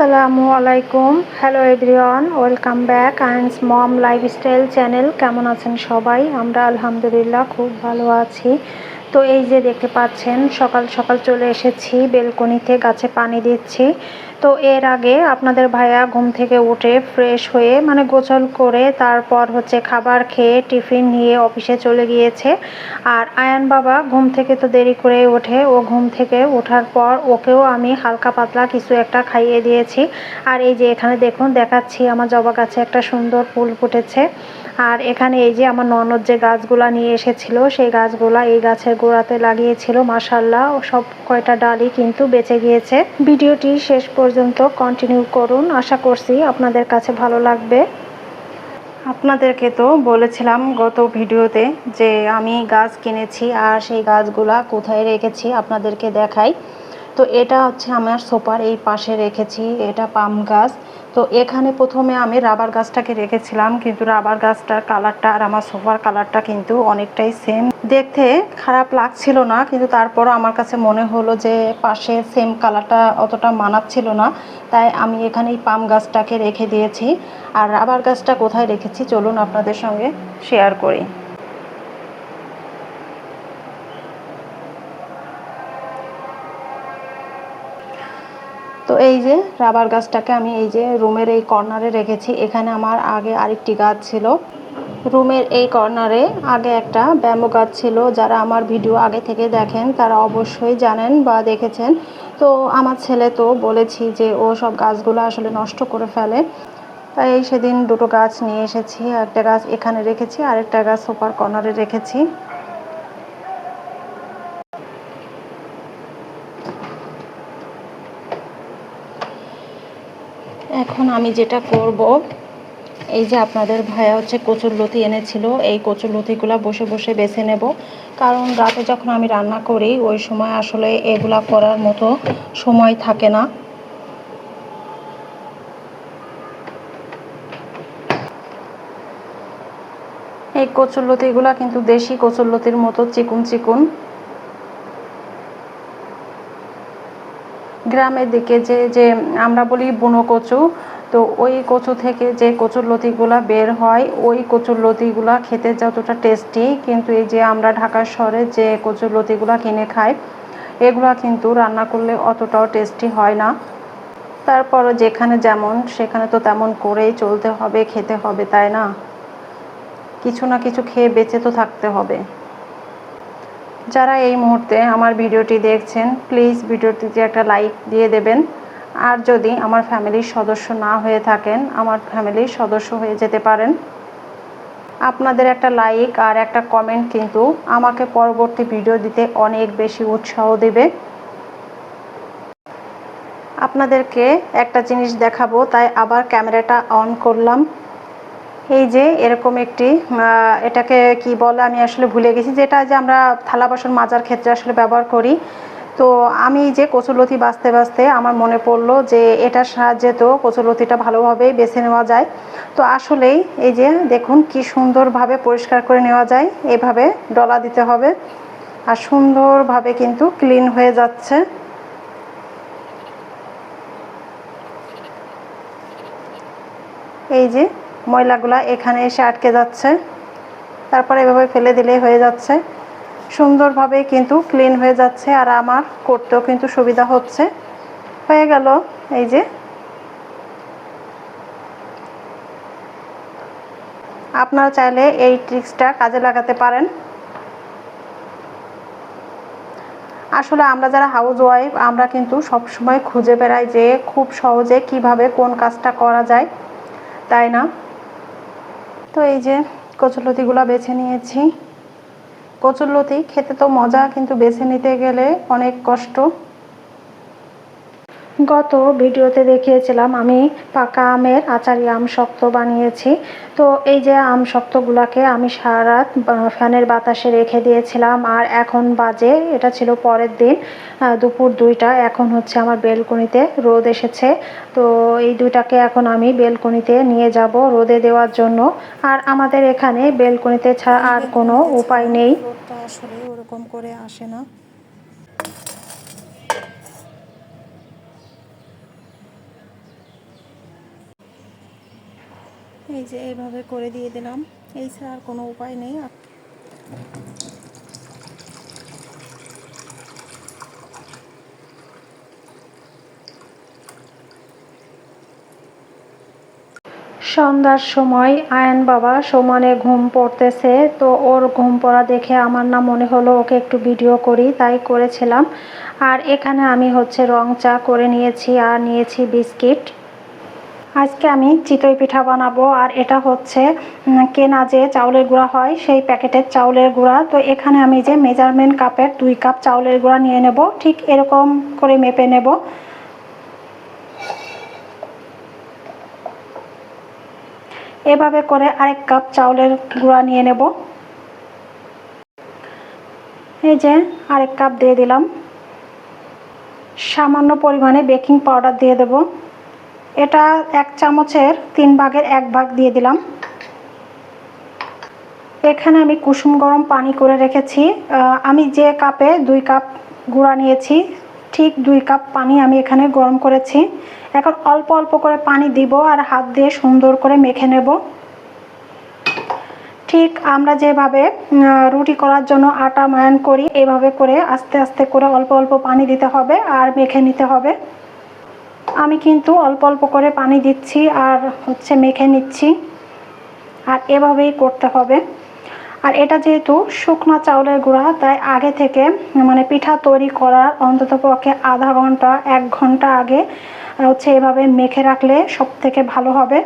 আসসালামু আলাইকুম, hello everyone, welcome back আইন্স মম লাইফস্টাইল চ্যানেল। কেমন আছেন সবাই? আমরা আলহামদুলিল্লাহ খুব ভালো আছি। তো এই যে দেখতে পাচ্ছেন, সকাল সকাল চলে এসেছি বেলকনিতে, গাছে পানি দিচ্ছি। তো এর আগে আপনাদের ভাইয়া ঘুম থেকে উঠে ফ্রেশ হয়ে মানে গোসল করে তারপর হচ্ছে খাবার খেয়ে টিফিন নিয়ে অফিসে চলে গিয়েছে। আর আয়ান বাবা ঘুম থেকে তো দেরি করে ওঠে, ও ঘুম থেকে ওঠার পর ওকেও আমি হালকা পাতলা কিছু একটা খাইয়ে দিয়েছি। আর এই যে এখানে দেখুন দেখাচ্ছি, আমার জবা গাছে একটা সুন্দর ফুল ফুটেছে। আর এখানে এই যে আমার ননদ যে গাছগুলা নিয়ে এসেছিল, সেই গাছগুলা এই গাছের গোড়াতে লাগিয়েছিল, মাশাআল্লাহ সব কয়টা ডালই কিন্তু বেঁচে গিয়েছে। ভিডিওটি শেষ পর্যন্ত কন্টিনিউ করুন, আশা করছি আপনাদের কাছে ভালো লাগবে। আপনাদেরকে তো বলেছিলাম গত ভিডিওতে যে আমি গাছ কিনেছি আর সেই গাছগুলা কোথায় রেখেছি আপনাদেরকে দেখাই। তো এটা হচ্ছে আমার সোফার এই পাশে রেখেছি, এটা পাম গাছ। তো এখানে প্রথমে আমি রাবার গাছটাকে রেখেছিলাম, কিন্তু রাবার গাছটার কালারটা আর আমার সোফার কালারটা কিন্তু অনেকটাই সেম, দেখতে খারাপ লাগছিল না, কিন্তু তারপরও আমার কাছে মনে হলো যে পাশে সেম কালারটা অতটা মানাচ্ছিল না, তাই আমি এখানে এই পাম গাছটাকে রেখে দিয়েছি। আর রাবার গাছটা কোথায় রেখেছি চলুন আপনাদের সঙ্গে শেয়ার করি। তো এই যে রাবার গাছটাকে আমি এই যে রুমের এই কর্নারে রেখেছি। এখানে আমার আগে আরেকটি গাছ ছিল, রুমের এই কর্নারে আগে একটা ব্যাম্বু গাছ ছিল। যারা আমার ভিডিও আগে থেকে দেখেন তারা অবশ্যই জানেন বা দেখেছেন। তো আমার ছেলে তো বলেছি যে ও সব গাছগুলো আসলে নষ্ট করে ফেলে, তাই সেদিন দুটো গাছ নিয়ে এসেছি। একটা গাছ এখানে রেখেছি, আরেকটা গাছ সোফার কর্নারে রেখেছি। এখন আমি যেটা করব, এই যে আপনাদের ভাইয়া হচ্ছে কচুরলতি এনেছিল, এই কচুরলতিগুলো বসে বসে বেছে নেব, কারণ রাতে যখন আমি রান্না করি ওই সময় আসলে এগুলা করার মতো সময় থাকে না। এই কচুরলতিগুলা কিন্তু দেশি কচুরলতির মতো চিকুন চিকুন। গ্রামের দিকে যে যে আমরা বলি বুনো কচু, তো ওই কচু থেকে যে কচুরলতিগুলা বের হয়, ওই কচুরলতিগুলা খেতে যতটা টেস্টি, কিন্তু এই যে আমরা ঢাকা শহরে যে কচুরলতিগুলা কিনে খাই এগুলা কিন্তু রান্না করলে অতটাও টেস্টি হয় না। তারপরও যেখানে যেমন সেখানে তো তেমন করেই চলতে হবে, খেতে হবে, তাই না? কিছু না কিছু খেয়ে বেঁচে তো থাকতে হবে। যারা এই মুহূর্তে আমার ভিডিওটি দেখছেন প্লিজ ভিডিওটিতে একটা লাইক দিয়ে দেবেন। আর যদি আমার ফ্যামিলির সদস্য না হয়ে থাকেন, আমার ফ্যামিলির সদস্য হয়ে যেতে পারেন। আপনাদের একটা লাইক আর একটা কমেন্ট কিন্তু আমাকে পরবর্তী ভিডিও দিতে অনেক বেশি উৎসাহ দেবে। আপনাদেরকে একটা জিনিস দেখাবো, তাই আবার ক্যামেরাটা অন করলাম। এই যে এরকম একটি এটাকে কি বলে আমি আসলে ভুলে গেছি, যেটা যে আমরা থালা বাসন মাজার ক্ষেত্রে আসলে ব্যবহার করি। তো আমি যে কচুরলতি বাছতে বাছতে আমার মনে পড়লো যে এটার সাহায্যে তো কচুরলতিটা ভালোভাবেই বেছে নেওয়া যায়। তো আসলেই এই যে দেখুন কি সুন্দরভাবে পরিষ্কার করে নেওয়া যায়, এভাবে ডলা দিতে হবে আর সুন্দরভাবে কিন্তু ক্লিন হয়ে যাচ্ছে। এই যে ময়লাগুলা এখানে এসে আটকে যাচ্ছে, তারপরে এভাবে ফেলে দিলেই হয়ে যাচ্ছে, সুন্দরভাবে কিন্তু ক্লিন হয়ে যাচ্ছে আর আমার করতেও কিন্তু সুবিধা হচ্ছে। হয়ে গেল। এই যে আপনারা চাইলে এই ট্রিক্সটা কাজে লাগাতে পারেন। আসলে আমরা যারা হাউস ওয়াইফ আমরা কিন্তু সব সময় খুঁজে বেড়াই যে খুব সহজে কিভাবে কোন কাজটা করা যায়, তাই না? তো এই যে কচুরলতিগুলো বেছে নিয়েছি। কচুরলতি খেতে তো মজা, কিন্তু বেছে নিতে গেলে অনেক কষ্ট। গত ভিডিওতে দেখিয়েছিলাম আমি পাকা আমের আচারি আম শক্ত বানিয়েছি। তো এই যে আম শক্তগুলোকে আমি সারা রাত ফ্যানের বাতাসে রেখে দিয়েছিলাম। আর এখন বাজে, এটা ছিল পরের দিন দুপুর 2টা। এখন হচ্ছে আমার বেলকনিতে রোদ এসেছে। তো এই দুইটাকে এখন আমি বেলকনিতে নিয়ে যাব রোদে দেওয়ার জন্য। আর আমাদের এখানে বেলকনিতে ছাড়া আর কোনো উপায় নেই। রোদটা আসলে ওরকম করে আসে না। এই যে এইভাবে করে দিয়ে দিলাম, এই ছাড়া আর কোনো উপায় নেই। সন্ধ্যার সময় আয়ান বাবা সমানে ঘুম পড়তেছে। তো ওর ঘুম পড়া দেখে আমার না মনে হলো ওকে একটু ভিডিও করি, তাই করেছিলাম। আর এখানে আমি হচ্ছে রং চা করে নিয়েছি আর নিয়েছি বিস্কিট। আজকে আমি চিতই পিঠা বানাবো। আর এটা হচ্ছে কেনা যে চাউলের গুঁড়া হয় সেই প্যাকেটের চাউলের গুঁড়া। তো এখানে আমি যে মেজারমেন্ট কাপের 2 কাপ চাউলের গুঁড়া নিয়ে নেব, ঠিক এরকম করে মেপে নেব। এভাবে করে আরেক কাপ চাউলের গুঁড়া নিয়ে নেব। এই যে আরেক কাপ দিয়ে দিলাম। সামান্য পরিমাণে বেকিং পাউডার দিয়ে দেব। এটা 1 চামচের 3 ভাগের 1 ভাগ দিয়ে দিলাম। এখানে আমি কুসুম গরম পানি করে রেখেছি। আমি যে কাপে 2 কাপ গুঁড়া নিয়েছি ঠিক 2 কাপ পানি আমি এখানে গরম করেছি। এখন অল্প অল্প করে পানি দিব আর হাত দিয়ে সুন্দর করে মেখে নেব। ঠিক আমরা যেভাবে রুটি করার জন্য আটা ময়ান করি, এভাবে করে আস্তে আস্তে করে অল্প অল্প পানি দিতে হবে আর মেখে নিতে হবে। আমি কিন্তু অল্প অল্প করে পানি দিচ্ছি আর হচ্ছে মেখে নিচ্ছি। আর এভাবেই করতে হবে। আর এটা যেহেতু শুকনো চাউলের গুঁড়া, তাই আগে থেকে মানে পিঠা তৈরি করার অন্ততপক্ষে আধা ঘন্টা 1 ঘন্টা আগে হচ্ছে এভাবে মেখে রাখলে সব থেকে ভালো হবে।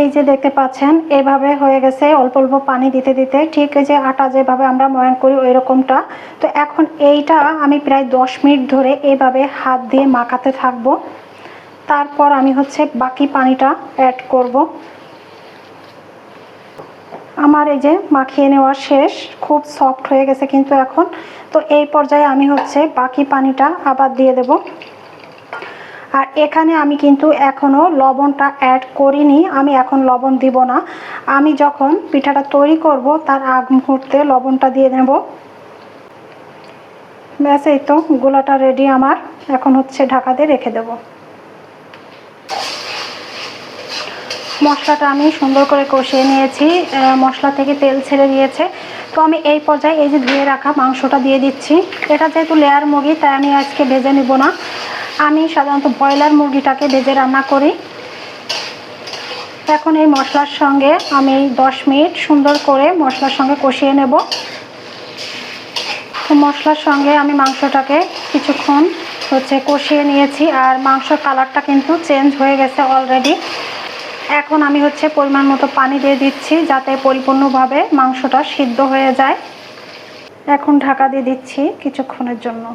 এই যে দেখতে পাচ্ছেন এভাবে হয়ে গেছে অল্প অল্প পানি দিতে দিতে, ঠিক এই যে আটা যেভাবে আমরা ময়ান করি ওই রকমটা। তো এখন এইটা আমি প্রায় 10 মিনিট ধরে এইভাবে হাত দিয়ে মাখাতে থাকবো। তারপর আমি হচ্ছে বাকি পানিটা অ্যাড করব। আমার এই যে মাখিয়ে নেওয়া শেষ, খুব সফট হয়ে গেছে কিন্তু এখন। তো এই পর্যায়ে আমি হচ্ছে বাকি পানিটা আবার দিয়ে দেব। আর এখানে আমি কিন্তু এখনও লবণটা অ্যাড করিনি, আমি এখন লবণ দিব না। আমি যখন পিঠাটা তৈরি করব তার আগ মুহূর্তে লবণটা দিয়ে নেব। ব্যাস, এই তো গোলাটা রেডি আমার। এখন হচ্ছে ঢাকা দিয়ে রেখে দেব। মশলাটা আমি সুন্দর করে কষিয়ে নিয়েছি, মশলা থেকে তেল ছেড়ে দিয়েছে। তো আমি এই পর্যায়ে এই যে ধুয়ে রাখা মাংসটা দিয়ে দিচ্ছি। এটা যেহেতু লেয়ার মুরগি, তাই আমি আজকে ভেজে নিব না। আমি সাধারণত ব্রয়লার মুরগিটাকে ভেজে রান্না করি। এখন এই মশলার সঙ্গে আমি 10 মিনিট সুন্দর করে মশলার সঙ্গে কষিয়ে নেব। তো মশলার সঙ্গে আমি মাংসটাকে কিছুক্ষণ হচ্ছে কষিয়ে নিয়েছি। আর মাংসর কালারটা কিন্তু চেঞ্জ হয়ে গেছে অলরেডি। এখন আমি হচ্ছে পরিমাণ মতো পানি দিয়ে দিচ্ছি যাতে পরিপূর্ণভাবে মাংসটা সিদ্ধ হয়ে যায়। এখন ঢাকা দিয়ে দিচ্ছি কিছুক্ষণের জন্য।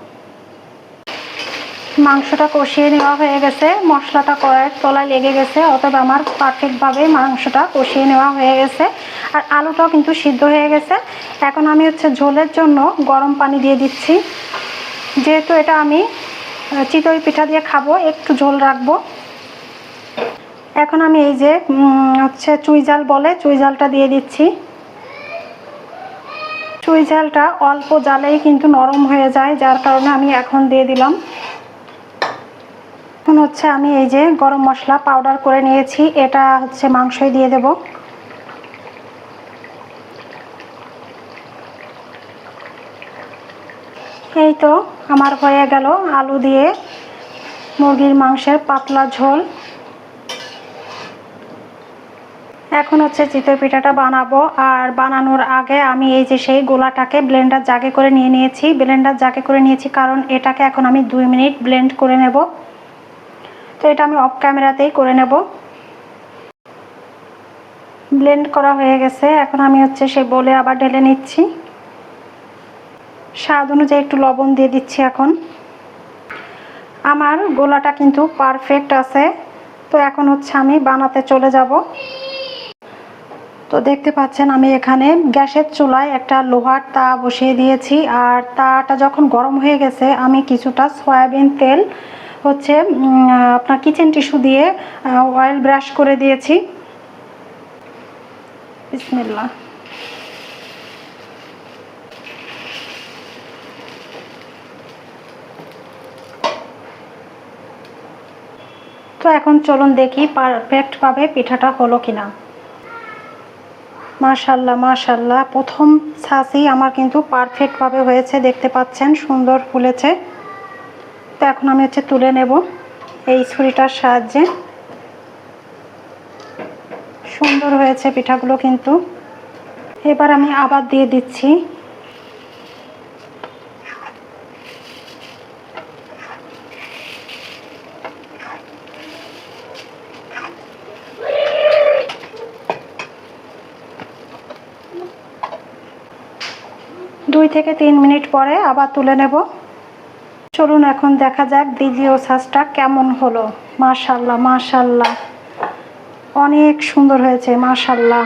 মাংসটা কষিয়ে নেওয়া হয়ে গেছে, মশলাটা কড়াইয়ের তলায় লেগে গেছে, অতএব আমার পারফেক্টভাবে মাংসটা কষিয়ে নেওয়া হয়ে গেছে। আর আলুটাও কিন্তু সিদ্ধ হয়ে গেছে। এখন আমি হচ্ছে ঝোলের জন্য গরম পানি দিয়ে দিচ্ছি। যেহেতু এটা আমি চিতই পিঠা দিয়ে খাবো, একটু ঝোল রাখবো। এখন আমি এই যে হচ্ছে চুই ঝাল বলে, চুই ঝালটা দিয়ে দিচ্ছি। চুই ঝালটা অল্প জালেই কিন্তু নরম হয়ে যায়, যার কারণে আমি এখন দিয়ে দিলাম। এখন হচ্ছে আমি এই যে গরম মশলা পাউডার করে নিয়েছি, এটা হচ্ছে মাংসই দিয়ে দেব। এই তো আমার হয়ে গেল আলু দিয়ে মুরগির মাংসের পাতলা ঝোল। এখন হচ্ছে চিতই পিঠাটা বানাবো। আর বানানোর আগে আমি এই যে সেই গোলাটাকে ব্লেন্ডার জাগে করে নিয়ে নিয়েছি। ব্লেন্ডার জাগে করে নিয়েছি কারণ এটাকে এখন আমি 2 মিনিট ব্লেন্ড করে নেব। তো এটা আমি অফ ক্যামেরাতেই করে নেব। ব্লেন্ড করা হয়ে গেছে, এখন আমি হচ্ছে সেই বলে আবার ঢেলে নিচ্ছি। স্বাদ অনুযায়ী একটু লবণ দিয়ে দিচ্ছি এখন। আমার গোলাটা কিন্তু পারফেক্ট আছে। তো এখন হচ্ছে আমি বানাতে চলে যাব। তো দেখতে পাচ্ছেন আমি এখানে গ্যাসের চুলায় একটা লোহার তাওয়া বসিয়ে দিয়েছি, আর তাওয়াটা যখন গরম হয়ে গেছে আমি কিছুটা সয়াবিন তেল হচ্ছে আপনার কিচেন টিস্যু দিয়ে অয়েল ব্রাশ করে দিয়েছি। বিসমিল্লাহ। তো এখন চলুন দেখি পারফেক্টভাবে পিঠাটা হলো কিনা। মাশাল্লাহ মাশাল্লাহ, প্রথম ছাঁচই আমার কিন্তু পারফেক্টভাবে হয়েছে, দেখতে পাচ্ছেন সুন্দর ফুলেছে। তো এখন আমি হচ্ছে তুলে নেব এই ছুরিটার সাহায্যে। সুন্দর হয়েছে পিঠাগুলো কিন্তু। এবার আমি আবার দিয়ে দিচ্ছি। দুই থেকে 3 মিনিট পরে আবার তুলে নেব। চলুন এখন দেখা যাক দ্বিতীয় ছাঁচটা কেমন হলো। মাশাল্লাহ মাশাল্লাহ, অনেক সুন্দর হয়েছে মাশাল্লাহ।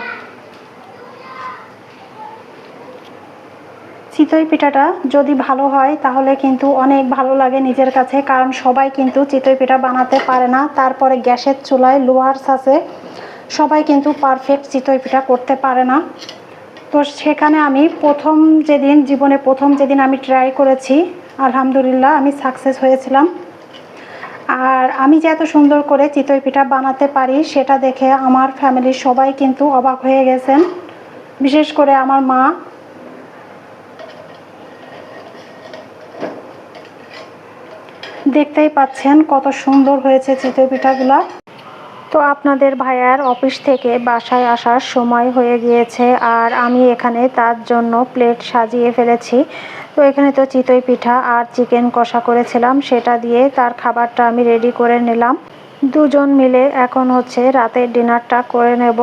চিতই পিঠাটা যদি ভালো হয় তাহলে কিন্তু অনেক ভালো লাগে নিজের কাছে, কারণ সবাই কিন্তু চিতই পিঠা বানাতে পারে না। তারপরে গ্যাসের চুলায় লোহার ছাঁচে সবাই কিন্তু পারফেক্ট চিতই পিঠা করতে পারে না। তো সেখানে আমি জীবনে প্রথম যেদিন আমি ট্রাই করেছি, আলহামদুলিল্লাহ আমি সাকসেস হয়েছিলাম। আর আমি যে এত সুন্দর করে চিতই পিঠা বানাতে পারি সেটা দেখে আমার ফ্যামিলির সবাই কিন্তু অবাক হয়ে গেছেন, বিশেষ করে আমার মা। দেখতেই পাচ্ছেন কত সুন্দর হয়েছে চিতই পিঠাগুলা। তো আপনাদের ভাইয়ার অফিস থেকে বাসায় আসার সময় হয়ে গিয়েছে, আর আমি এখানে তার জন্য প্লেট সাজিয়ে ফেলেছি। তো এখানে তো চিতই পিঠা আর চিকেন কষা করেছিলাম, সেটা দিয়ে তার খাবারটা আমি রেডি করে নিলাম। দুজন মিলে এখন হচ্ছে রাতের ডিনারটা করে নেব।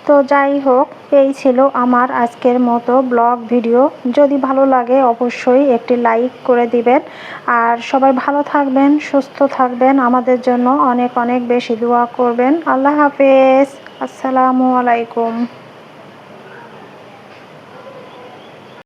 তো যাই হোক, এই ছিল আমার আজকের মতো ব্লগ ভিডিও। যদি ভালো লাগে অবশ্যই একটি লাইক করে দিবেন, আর সবাই ভালো থাকবেন, সুস্থ থাকবেন, আমাদের জন্য অনেক অনেক বেশি দোয়া করবেন। আল্লাহ হাফেজ, আসসালামু আলাইকুম।